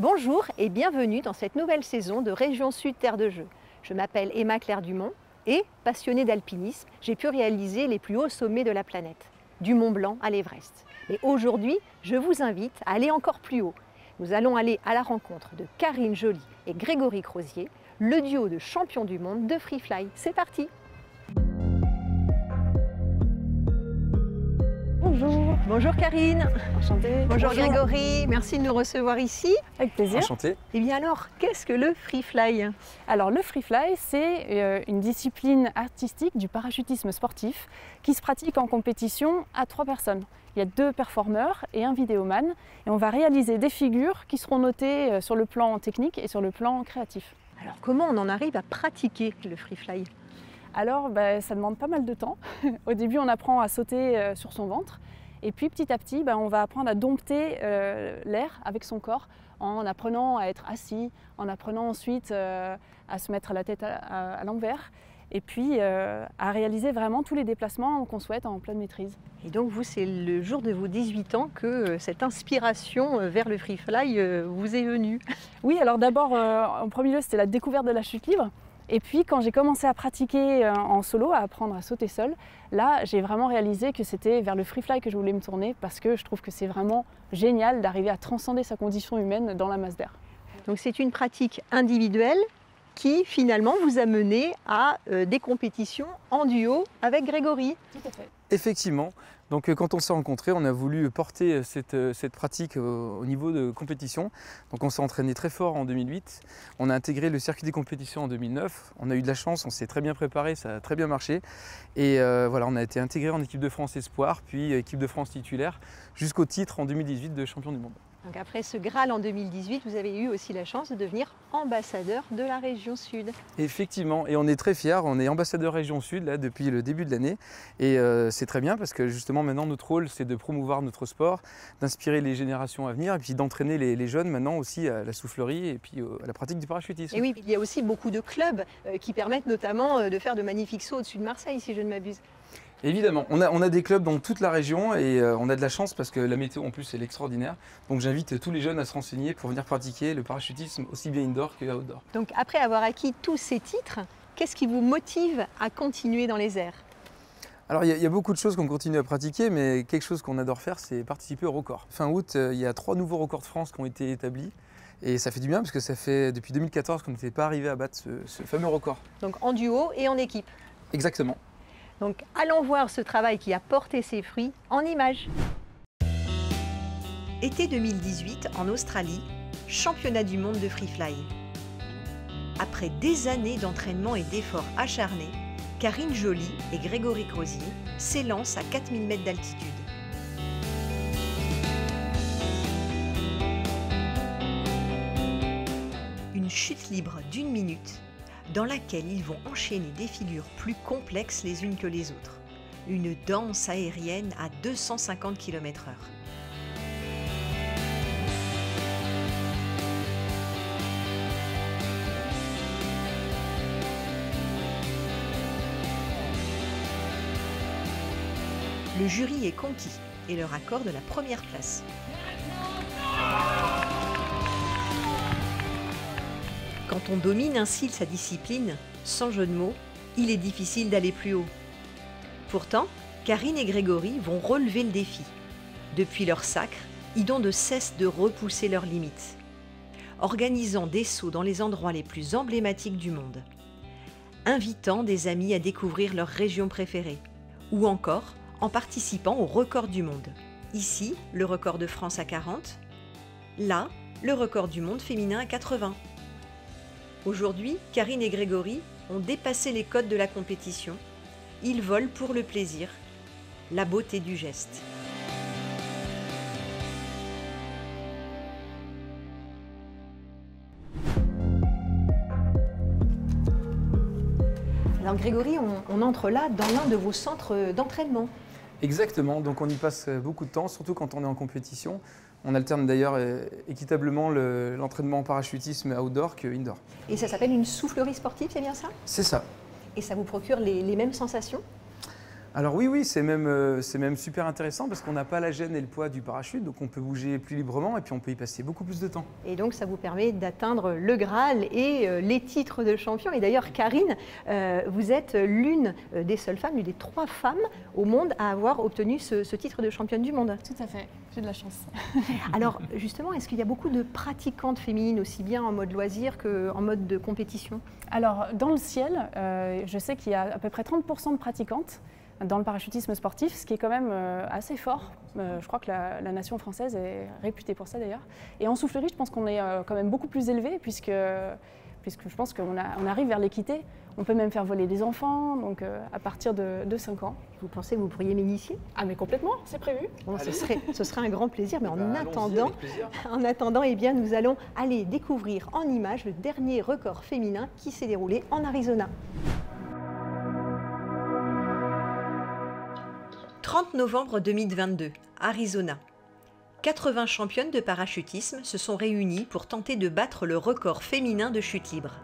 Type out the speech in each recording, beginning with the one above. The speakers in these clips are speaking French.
Bonjour et bienvenue dans cette nouvelle saison de Région Sud Terre de Jeux. Je m'appelle Emma Claire Dumont et, passionnée d'alpinisme, j'ai pu réaliser les plus hauts sommets de la planète, du Mont Blanc à l'Everest. Mais aujourd'hui, je vous invite à aller encore plus haut. Nous allons aller à la rencontre de Karine Joly et Grégory Crozier, le duo de champions du monde de Freefly. C'est parti! Bonjour. Bonjour Karine. Enchantée. Bonjour Grégory, merci de nous recevoir ici. Avec plaisir. Enchanté. Et bien alors, qu'est-ce que le Freefly? Alors le Freefly, c'est une discipline artistique du parachutisme sportif qui se pratique en compétition à 3 personnes. Il y a 2 performeurs et un vidéoman et on va réaliser des figures qui seront notées sur le plan technique et sur le plan créatif. Alors comment on en arrive à pratiquer le Freefly? Alors ça demande pas mal de temps. Au début on apprend à sauter sur son ventre et puis petit à petit on va apprendre à dompter l'air avec son corps en apprenant à être assis, en apprenant ensuite à se mettre la tête à l'envers et puis à réaliser vraiment tous les déplacements qu'on souhaite en pleine maîtrise. Et donc vous, c'est le jour de vos 18 ans que cette inspiration vers le Freefly vous est venue? Oui, alors d'abord en premier lieu c'était la découverte de la chute libre. Et puis quand j'ai commencé à pratiquer en solo, à apprendre à sauter seul, là j'ai vraiment réalisé que c'était vers le Freefly que je voulais me tourner parce que je trouve que c'est vraiment génial d'arriver à transcender sa condition humaine dans la masse d'air. Donc c'est une pratique individuelle qui finalement vous a mené à des compétitions en duo avec Grégory. Tout à fait. Effectivement, donc quand on s'est rencontrés, on a voulu porter cette pratique au niveau de compétition. Donc on s'est entraîné très fort en 2008, on a intégré le circuit des compétitions en 2009, on a eu de la chance, on s'est très bien préparé, ça a très bien marché. Et voilà, on a été intégré en équipe de France Espoir, puis équipe de France titulaire, jusqu'au titre en 2018 de champion du monde. Donc après ce Graal en 2018, vous avez eu aussi la chance de devenir ambassadeur de la région Sud. Effectivement, et on est très fiers, on est ambassadeur région Sud là, depuis le début de l'année. Et c'est très bien parce que justement maintenant notre rôle c'est de promouvoir notre sport, d'inspirer les générations à venir et puis d'entraîner les jeunes maintenant aussi à la soufflerie et puis à la pratique du parachutisme. Et oui, il y a aussi beaucoup de clubs qui permettent notamment de faire de magnifiques sauts au-dessus de Marseille si je ne m'abuse. Évidemment, on a des clubs dans toute la région et on a de la chance parce que la météo en plus elle est extraordinaire. Donc j'invite tous les jeunes à se renseigner pour venir pratiquer le parachutisme aussi bien indoor que outdoor. Donc après avoir acquis tous ces titres, qu'est-ce qui vous motive à continuer dans les airs? Alors il y a beaucoup de choses qu'on continue à pratiquer, mais quelque chose qu'on adore faire, c'est participer au record. Fin août, il y a 3 nouveaux records de France qui ont été établis. Et ça fait du bien parce que ça fait depuis 2014 qu'on n'était pas arrivé à battre ce fameux record. Donc en duo et en équipe. Exactement. Donc allons voir ce travail qui a porté ses fruits en images. Été 2018 en Australie, championnat du monde de Freefly. Après des années d'entraînement et d'efforts acharnés, Karine Joly et Grégory Crozier s'élancent à 4000 mètres d'altitude. Une chute libre d'1 minute dans laquelle ils vont enchaîner des figures plus complexes les unes que les autres. Une danse aérienne à 250 km/h. Le jury est conquis et leur accorde la première place. Quand on domine ainsi sa discipline, sans jeu de mots, il est difficile d'aller plus haut. Pourtant, Karine et Grégory vont relever le défi. Depuis leur sacre, ils n'ont de cesse de repousser leurs limites, organisant des sauts dans les endroits les plus emblématiques du monde, invitant des amis à découvrir leur région préférée, ou encore en participant au record du monde. Ici, le record de France à 40, là, le record du monde féminin à 80. Aujourd'hui, Karine et Grégory ont dépassé les codes de la compétition. Ils volent pour le plaisir, la beauté du geste. Alors Grégory, on entre là dans l'un de vos centres d'entraînement. Exactement, donc on y passe beaucoup de temps, surtout quand on est en compétition. On alterne d'ailleurs équitablement l'entraînement en parachutisme outdoor que indoor. Et ça s'appelle une soufflerie sportive, c'est bien ça? C'est ça. Et ça vous procure les mêmes sensations? Alors oui, c'est même super intéressant parce qu'on n'a pas la gêne et le poids du parachute, donc on peut bouger plus librement et puis on peut y passer beaucoup plus de temps. Et donc ça vous permet d'atteindre le Graal et les titres de champion. Et d'ailleurs, Karine, vous êtes l'une des seules femmes, l'une des 3 femmes au monde à avoir obtenu ce titre de championne du monde. Tout à fait, j'ai de la chance. Alors justement, est-ce qu'il y a beaucoup de pratiquantes féminines, aussi bien en mode loisir qu'en mode de compétition? Alors dans le ciel, je sais qu'il y a à peu près 30% de pratiquantes dans le parachutisme sportif, ce qui est quand même assez fort. Je crois que la nation française est réputée pour ça d'ailleurs. Et en soufflerie, je pense qu'on est quand même beaucoup plus élevé puisque je pense qu'on arrive vers l'équité. On peut même faire voler des enfants, donc à partir de 5 ans. Vous pensez que vous pourriez m'initier? Ah mais complètement, c'est prévu. Bon, ce serait un grand plaisir, mais en attendant, eh bien, nous allons aller découvrir en images le dernier record féminin qui s'est déroulé en Arizona. 30 novembre 2022, Arizona. 80 championnes de parachutisme se sont réunies pour tenter de battre le record féminin de chute libre.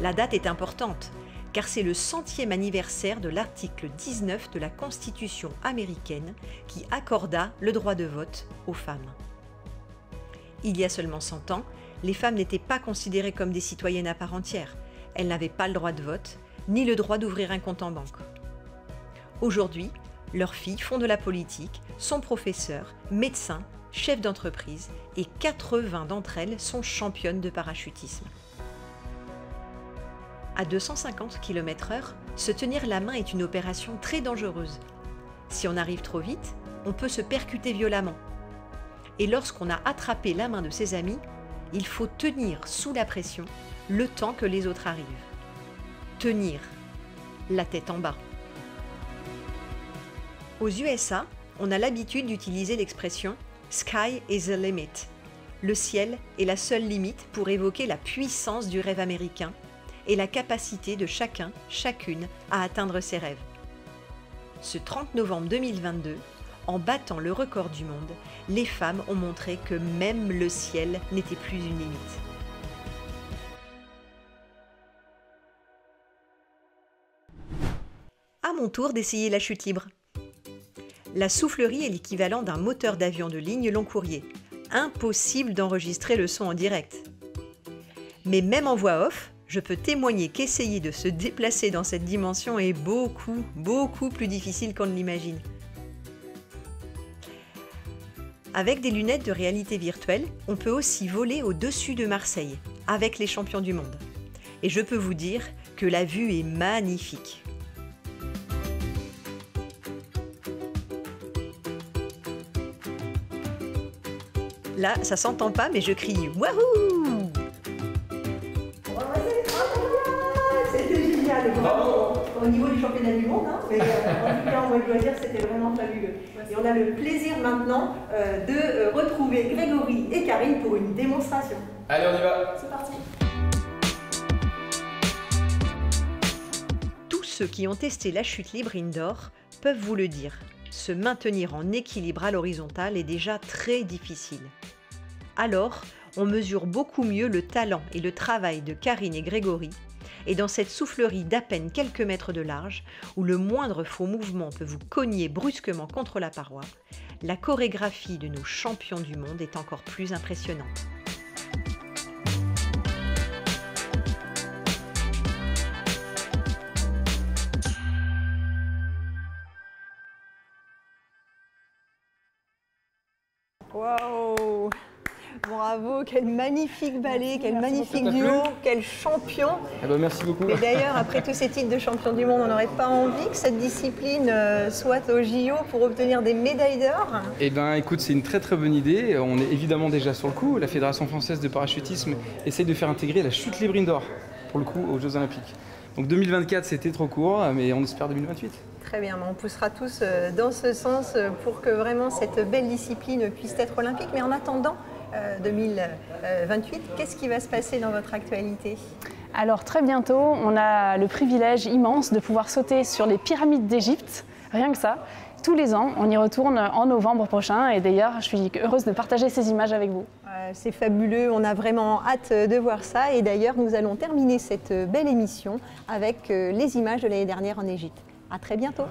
La date est importante, car c'est le 100e anniversaire de l'article 19 de la Constitution américaine qui accorda le droit de vote aux femmes. Il y a seulement 100 ans, les femmes n'étaient pas considérées comme des citoyennes à part entière. Elles n'avaient pas le droit de vote, ni le droit d'ouvrir un compte en banque. Aujourd'hui, leurs filles font de la politique, sont professeurs, médecins, chefs d'entreprise et 80 d'entre elles sont championnes de parachutisme. À 250 km/h, se tenir la main est une opération très dangereuse. Si on arrive trop vite, on peut se percuter violemment. Et lorsqu'on a attrapé la main de ses amis, il faut tenir sous la pression le temps que les autres arrivent. Tenir, la tête en bas. Aux USA, on a l'habitude d'utiliser l'expression « Sky is the limit ». Le ciel est la seule limite pour évoquer la puissance du rêve américain et la capacité de chacun, chacune à atteindre ses rêves. Ce 30 novembre 2022, en battant le record du monde, les femmes ont montré que même le ciel n'était plus une limite. À mon tour d'essayer la chute libre. La soufflerie est l'équivalent d'un moteur d'avion de ligne long courrier. Impossible d'enregistrer le son en direct. Mais même en voix off, je peux témoigner qu'essayer de se déplacer dans cette dimension est beaucoup plus difficile qu'on ne l'imagine. Avec des lunettes de réalité virtuelle, on peut aussi voler au-dessus de Marseille, avec les champions du monde. Et je peux vous dire que la vue est magnifique. Là, ça s'entend pas, mais je crie « Wouhou !» C'était génial, vraiment. Au niveau du championnat du monde, hein, mais en tout cas, on va le dire, c'était vraiment fabuleux. Et on a le plaisir maintenant de retrouver Grégory et Karine pour une démonstration. Allez, on y va. C'est parti. Tous ceux qui ont testé la chute libre indoor peuvent vous le dire. Se maintenir en équilibre à l'horizontale est déjà très difficile. Alors, on mesure beaucoup mieux le talent et le travail de Karine et Grégory, et dans cette soufflerie d'à peine quelques mètres de large, où le moindre faux mouvement peut vous cogner brusquement contre la paroi, la chorégraphie de nos champions du monde est encore plus impressionnante. Waouh! Bravo, quel magnifique ballet, quel magnifique duo, quel champion. Eh ben, merci beaucoup. Et d'ailleurs, après tous ces titres de champion du monde, on n'aurait pas envie que cette discipline soit au JO pour obtenir des médailles d'or? Eh bien écoute, c'est une très bonne idée. On est évidemment déjà sur le coup. La Fédération française de parachutisme essaye de faire intégrer la chute libre indoor, pour le coup, aux Jeux Olympiques. Donc 2024, c'était trop court, mais on espère 2028. Très bien, on poussera tous dans ce sens pour que vraiment cette belle discipline puisse être olympique. Mais en attendant 2028, qu'est-ce qui va se passer dans votre actualité? Alors très bientôt, on a le privilège immense de pouvoir sauter sur les pyramides d'Égypte, rien que ça. Tous les ans, on y retourne en novembre prochain et d'ailleurs, je suis heureuse de partager ces images avec vous. C'est fabuleux, on a vraiment hâte de voir ça et d'ailleurs nous allons terminer cette belle émission avec les images de l'année dernière en Égypte. À très bientôt.